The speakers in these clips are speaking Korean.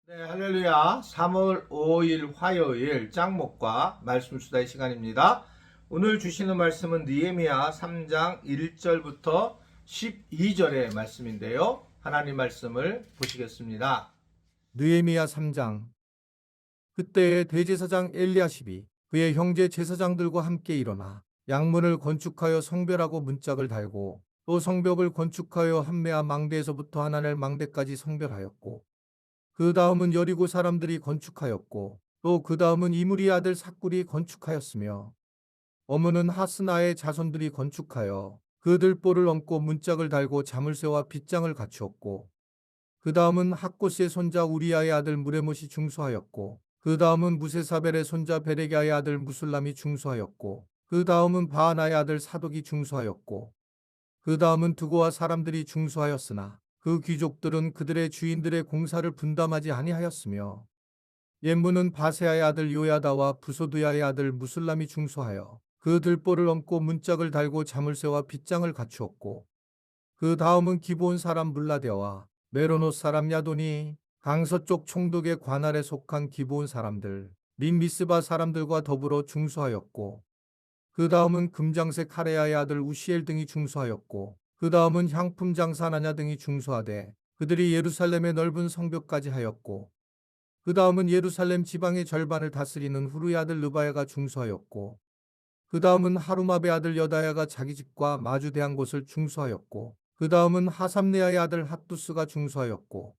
네, 할렐루야. 3월 5일 화요일 짱목과 말씀 수다의 시간입니다. 오늘 주시는 말씀은 느헤미야 3장 1절부터 12절의 말씀인데요. 하나님 말씀을 보시겠습니다. 느헤미야 3장. 그때에 대제사장 엘리야십이 그의 형제 제사장들과 함께 일어나 양문을 건축하여 성별하고 문짝을 달고 또 성벽을 건축하여 함메아 망대에서부터 하나넬 망대까지 성별하였고 그 다음은 여리고 사람들이 건축하였고 또 그 다음은 이므리 아들 삭굴이 건축하였으며 어문은 하스나의 자손들이 건축하여 그 들보를 얹고 문짝을 달고 자물쇠와 빗장을 갖추었고 그 다음은 학고스의 손자 우리아의 아들 무레못이 중수하였고 그 다음은 무세사벨의 손자 베레기아의 아들 무술람이 중수하였고 그 다음은 바하나의 아들 사독이 중수하였고 그 다음은 두고와 사람들이 중수하였으나 그 귀족들은 그들의 주인들의 공사를 분담하지 아니하였으며 옛문은 바세아의 아들 요야다와 부소드야의 아들 무술람이 중수하여 그 들보를 얹고 문짝을 달고 자물쇠와 빗장을 갖추었고 그 다음은 기브온 사람 물라데와 메로노 사람 야돈이 강서쪽 총독의 관할에 속한 기브온 사람들 및 미스바 사람들과 더불어 중수하였고 그 다음은 금장색 카레야의 아들 우시엘 등이 중수하였고 그 다음은 향품 장사 나냐 등이 중수하되 그들이 예루살렘의 넓은 성벽까지 하였고 그 다음은 예루살렘 지방의 절반을 다스리는 후루의 아들 르바야가 중수하였고 그 다음은 하루마베 아들 여다야가 자기 집과 마주대한 곳을 중수하였고 그 다음은 하삼네아의 아들 핫두스가 중수하였고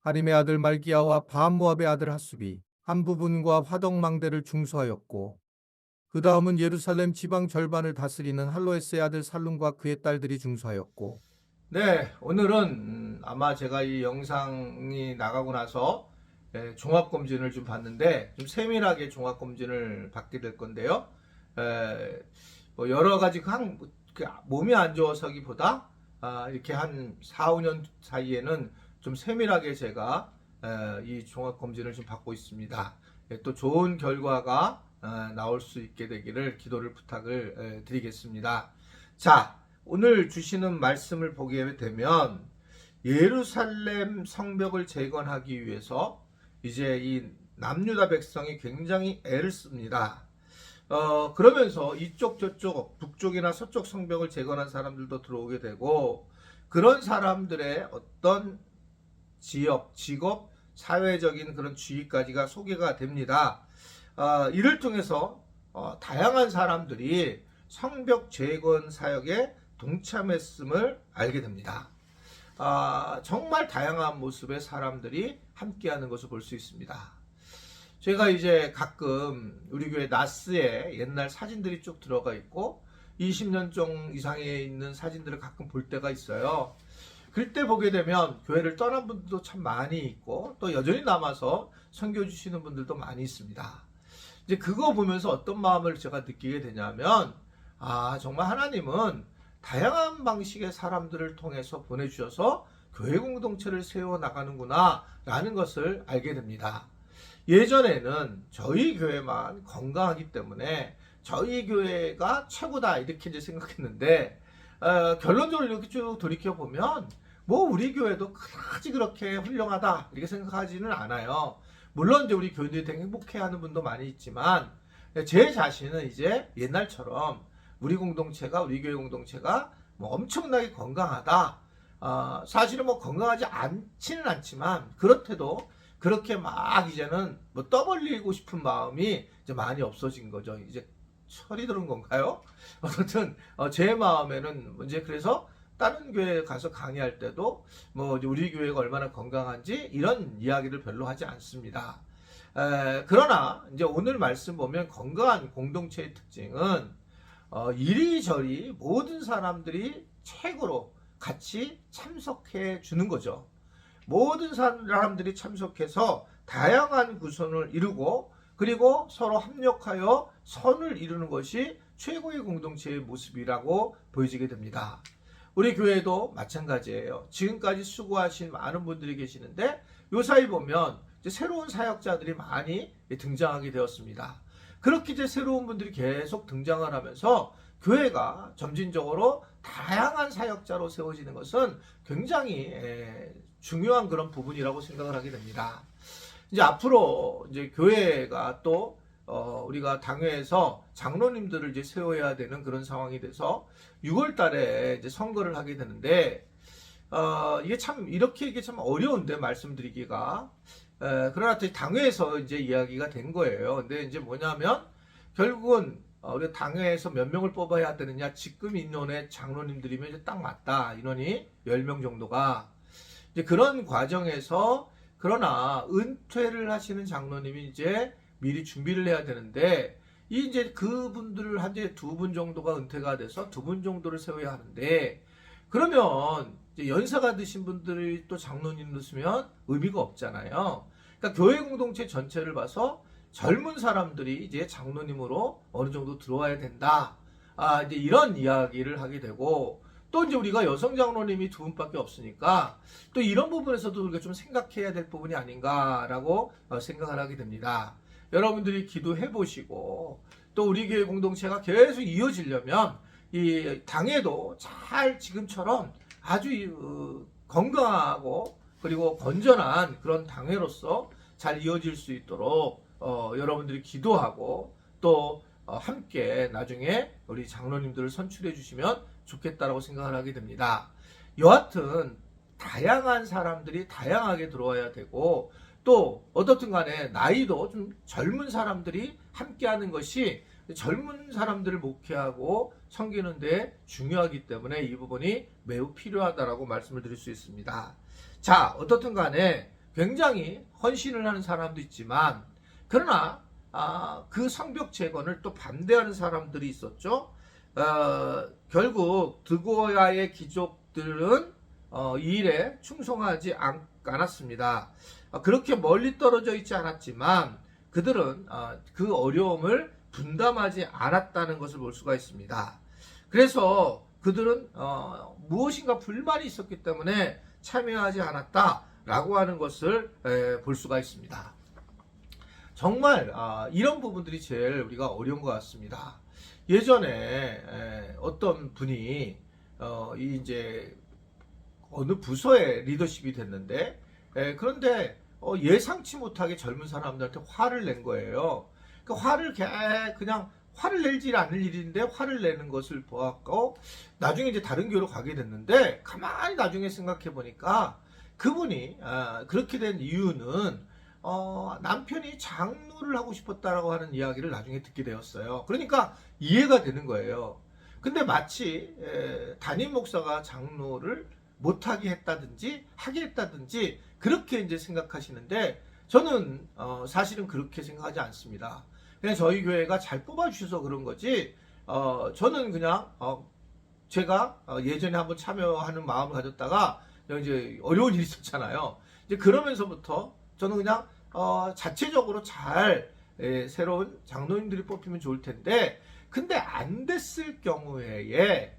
하림의 아들 말기야와 바암모압의 아들 핫수비 한 부분과 화덕망대를 중수하였고 그 다음은 예루살렘 지방 절반을 다스리는 할로에스의 아들 살룸과 그의 딸들이 중수하였고 네, 오늘은 아마 제가 이 영상이 나가고 나서 종합검진을 좀 봤는데 좀 세밀하게 종합검진을 받게 될 건데요. 뭐 여러 가지 몸이 안 좋아서기보다 이렇게 한 4, 5년 사이에는 좀 세밀하게 제가 이 종합검진을 좀 받고 있습니다. 또 좋은 결과가 나올 수 있게 되기를 기도를 부탁을 드리겠습니다. 자, 오늘 주시는 말씀을 보게 되면 예루살렘 성벽을 재건하기 위해서 이제 이 남유다 백성이 굉장히 애를 씁니다. 그러면서 이쪽 저쪽 북쪽이나 서쪽 성벽을 재건한 사람들도 들어오게 되고 그런 사람들의 어떤 지역, 직업, 사회적인 그런 주의까지가 소개가 됩니다. 이를 통해서 다양한 사람들이 성벽 재건 사역에 동참했음을 알게 됩니다. 정말 다양한 모습의 사람들이 함께하는 것을 볼 수 있습니다. 제가 이제 가끔 우리 교회 나스에 옛날 사진들이 쭉 들어가 있고 20년 좀 이상에 있는 사진들을 가끔 볼 때가 있어요. 그때 보게 되면 교회를 떠난 분들도 참 많이 있고 또 여전히 남아서 선교 주시는 분들도 많이 있습니다. 이제 그거 보면서 어떤 마음을 제가 느끼게 되냐면 정말 하나님은 다양한 방식의 사람들을 통해서 보내주셔서 교회 공동체를 세워나가는구나 라는 것을 알게 됩니다. 예전에는 저희 교회만 건강하기 때문에 저희 교회가 최고다 이렇게 이제 생각했는데 결론적으로 이렇게 쭉 돌이켜보면 뭐 우리 교회도 그다지 그렇게 훌륭하다 이렇게 생각하지는 않아요. 물론 이제 우리 교인들이 되게 행복해하는 분도 많이 있지만 제 자신은 이제 옛날처럼 우리 교회 공동체가 뭐 엄청나게 건강하다. 사실은 뭐 건강하지 않지는 않지만 그렇대도 그렇게 막 이제는 뭐 떠벌리고 싶은 마음이 이제 많이 없어진 거죠. 이제 철이 들은 건가요? 어쨌든 제 마음에는 이제 그래서 다른 교회 가서 강의할 때도 뭐 우리 교회가 얼마나 건강한지 이런 이야기를 별로 하지 않습니다. 그러나 이제 오늘 말씀 보면 건강한 공동체의 특징은 이리저리 모든 사람들이 최고로 같이 참석해 주는 거죠. 모든 사람들이 참석해서 다양한 구성을 이루고 그리고 서로 합력하여 선을 이루는 것이 최고의 공동체의 모습이라고 보여지게 됩니다. 우리 교회도 마찬가지예요. 지금까지 수고하신 많은 분들이 계시는데 요 사이 보면 이제 새로운 사역자들이 많이 등장하게 되었습니다. 그렇게 이제 새로운 분들이 계속 등장을 하면서 교회가 점진적으로 다양한 사역자로 세워지는 것은 굉장히 중요한 그런 부분이라고 생각을 하게 됩니다. 이제 앞으로 이제 교회가 또 우리가 당회에서 장로님들을 이제 세워야 되는 그런 상황이 돼서 6월 달에 이제 선거를 하게 되는데, 이게 참, 이게 참 어려운데, 말씀드리기가. 그러나 당회에서 이제 이야기가 된 거예요. 근데 이제 뭐냐면, 결국은, 우리 당회에서 몇 명을 뽑아야 되느냐, 지금 인원의 장로님들이면 이제 딱 맞다. 인원이 10명 정도가. 이제 그런 과정에서, 그러나 은퇴를 하시는 장로님이 이제 미리 준비를 해야 되는데, 이제 그분들을 한 이제 2분 정도가 은퇴가 돼서 2분 정도를 세워야 하는데, 그러면 이제 연세가 드신 분들이 또 장로님을 쓰면 의미가 없잖아요. 그러니까 교회 공동체 전체를 봐서 젊은 사람들이 이제 장로님으로 어느 정도 들어와야 된다. 이제 이런 이야기를 하게 되고, 또 이제 우리가 여성 장로님이 2분밖에 없으니까 또 이런 부분에서도 우리가 좀 생각해야 될 부분이 아닌가라고 생각을 하게 됩니다. 여러분들이 기도해 보시고, 또 우리 교회 공동체가 계속 이어지려면 이 당에도 잘 지금처럼 아주 건강하고 그리고 건전한 그런 당회로서 잘 이어질 수 있도록 여러분들이 기도하고 또 함께 나중에 우리 장로님들을 선출해 주시면 좋겠다라고 생각을 하게 됩니다. 여하튼 다양한 사람들이 다양하게 들어와야 되고, 또 어떻든 간에 나이도 좀 젊은 사람들이 함께하는 것이 젊은 사람들을 목회하고 섬기는 데 중요하기 때문에 이 부분이 매우 필요하다라고 말씀을 드릴 수 있습니다. 자, 어떻든 간에 굉장히 헌신을 하는 사람도 있지만, 그러나 그 성벽 재건을 또 반대하는 사람들이 있었죠. 결국 드고야의 귀족들은 이 일에 충성하지 않았습니다. 그렇게 멀리 떨어져 있지 않았지만 그들은 그 어려움을 분담하지 않았다는 것을 볼 수가 있습니다. 그래서 그들은 무엇인가 불만이 있었기 때문에 참여하지 않았다라고 하는 것을 볼 수가 있습니다. 정말 이런 부분들이 제일 우리가 어려운 것 같습니다. 예전에 어떤 분이 이제 어느 부서의 리더십이 됐는데, 그런데 예상치 못하게 젊은 사람들한테 화를 낸 거예요. 그 그냥 화를 낼지 않을 일인데 화를 내는 것을 보았고, 나중에 이제 다른 교회로 가게 됐는데 가만히 나중에 생각해 보니까 그분이 그렇게 된 이유는 남편이 장로를 하고 싶었다라고 하는 이야기를 나중에 듣게 되었어요. 그러니까 이해가 되는 거예요. 근데 마치 담임 목사가 장로를 못하게 했다든지 하게 했다든지 그렇게 이제 생각하시는데, 저는 사실은 그렇게 생각하지 않습니다. 그냥 저희 교회가 잘 뽑아주셔서 그런 거지, 저는 그냥 제가 예전에 한번 참여하는 마음을 가졌다가 이제 어려운 일이 있었잖아요. 이제 그러면서부터 저는 그냥 자체적으로 잘 새로운 장로님들이 뽑히면 좋을 텐데, 근데 안 됐을 경우에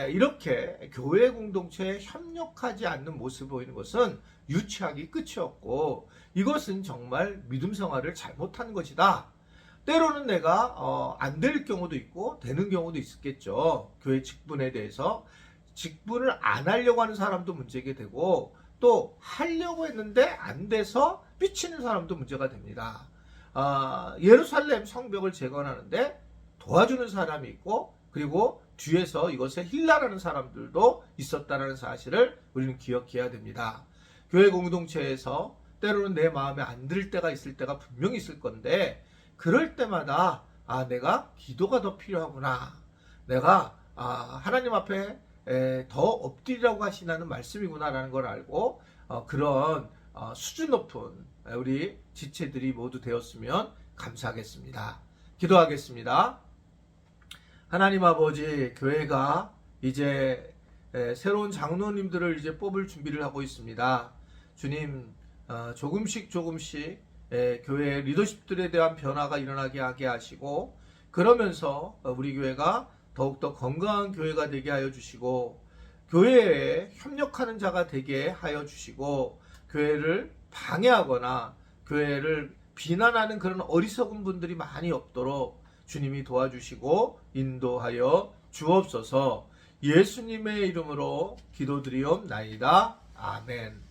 이렇게 교회 공동체에 협력하지 않는 모습을 보이는 것은 유치하기 끝이 없고, 이것은 정말 믿음 생활을 잘못한 것이다. 때로는 내가 안 될 경우도 있고 되는 경우도 있겠죠. 교회 직분에 대해서 직분을 안 하려고 하는 사람도 문제게 되고, 또 하려고 했는데 안 돼서 삐치는 사람도 문제가 됩니다. 예루살렘 성벽을 재건하는데 도와주는 사람이 있고, 그리고 뒤에서 이것에 힐라라는 사람들도 있었다는 사실을 우리는 기억해야 됩니다. 교회 공동체에서 때로는 내 마음에 안 들 때가 있을 때가 분명히 있을 건데, 그럴 때마다 내가 기도가 더 필요하구나, 내가 하나님 앞에 더 엎드리라고 하시는 말씀이구나라는 걸 알고 그런 수준 높은 우리 지체들이 모두 되었으면 감사하겠습니다. 기도하겠습니다. 하나님 아버지, 교회가 이제 새로운 장로님들을 이제 뽑을 준비를 하고 있습니다. 주님, 조금씩 교회의 리더십들에 대한 변화가 일어나게 하게 하시고, 그러면서 우리 교회가 더욱더 건강한 교회가 되게 하여 주시고, 교회에 협력하는 자가 되게 하여 주시고, 교회를 방해하거나 교회를 비난하는 그런 어리석은 분들이 많이 없도록 주님이 도와주시고 인도하여 주옵소서. 예수님의 이름으로 기도드리옵나이다. 아멘.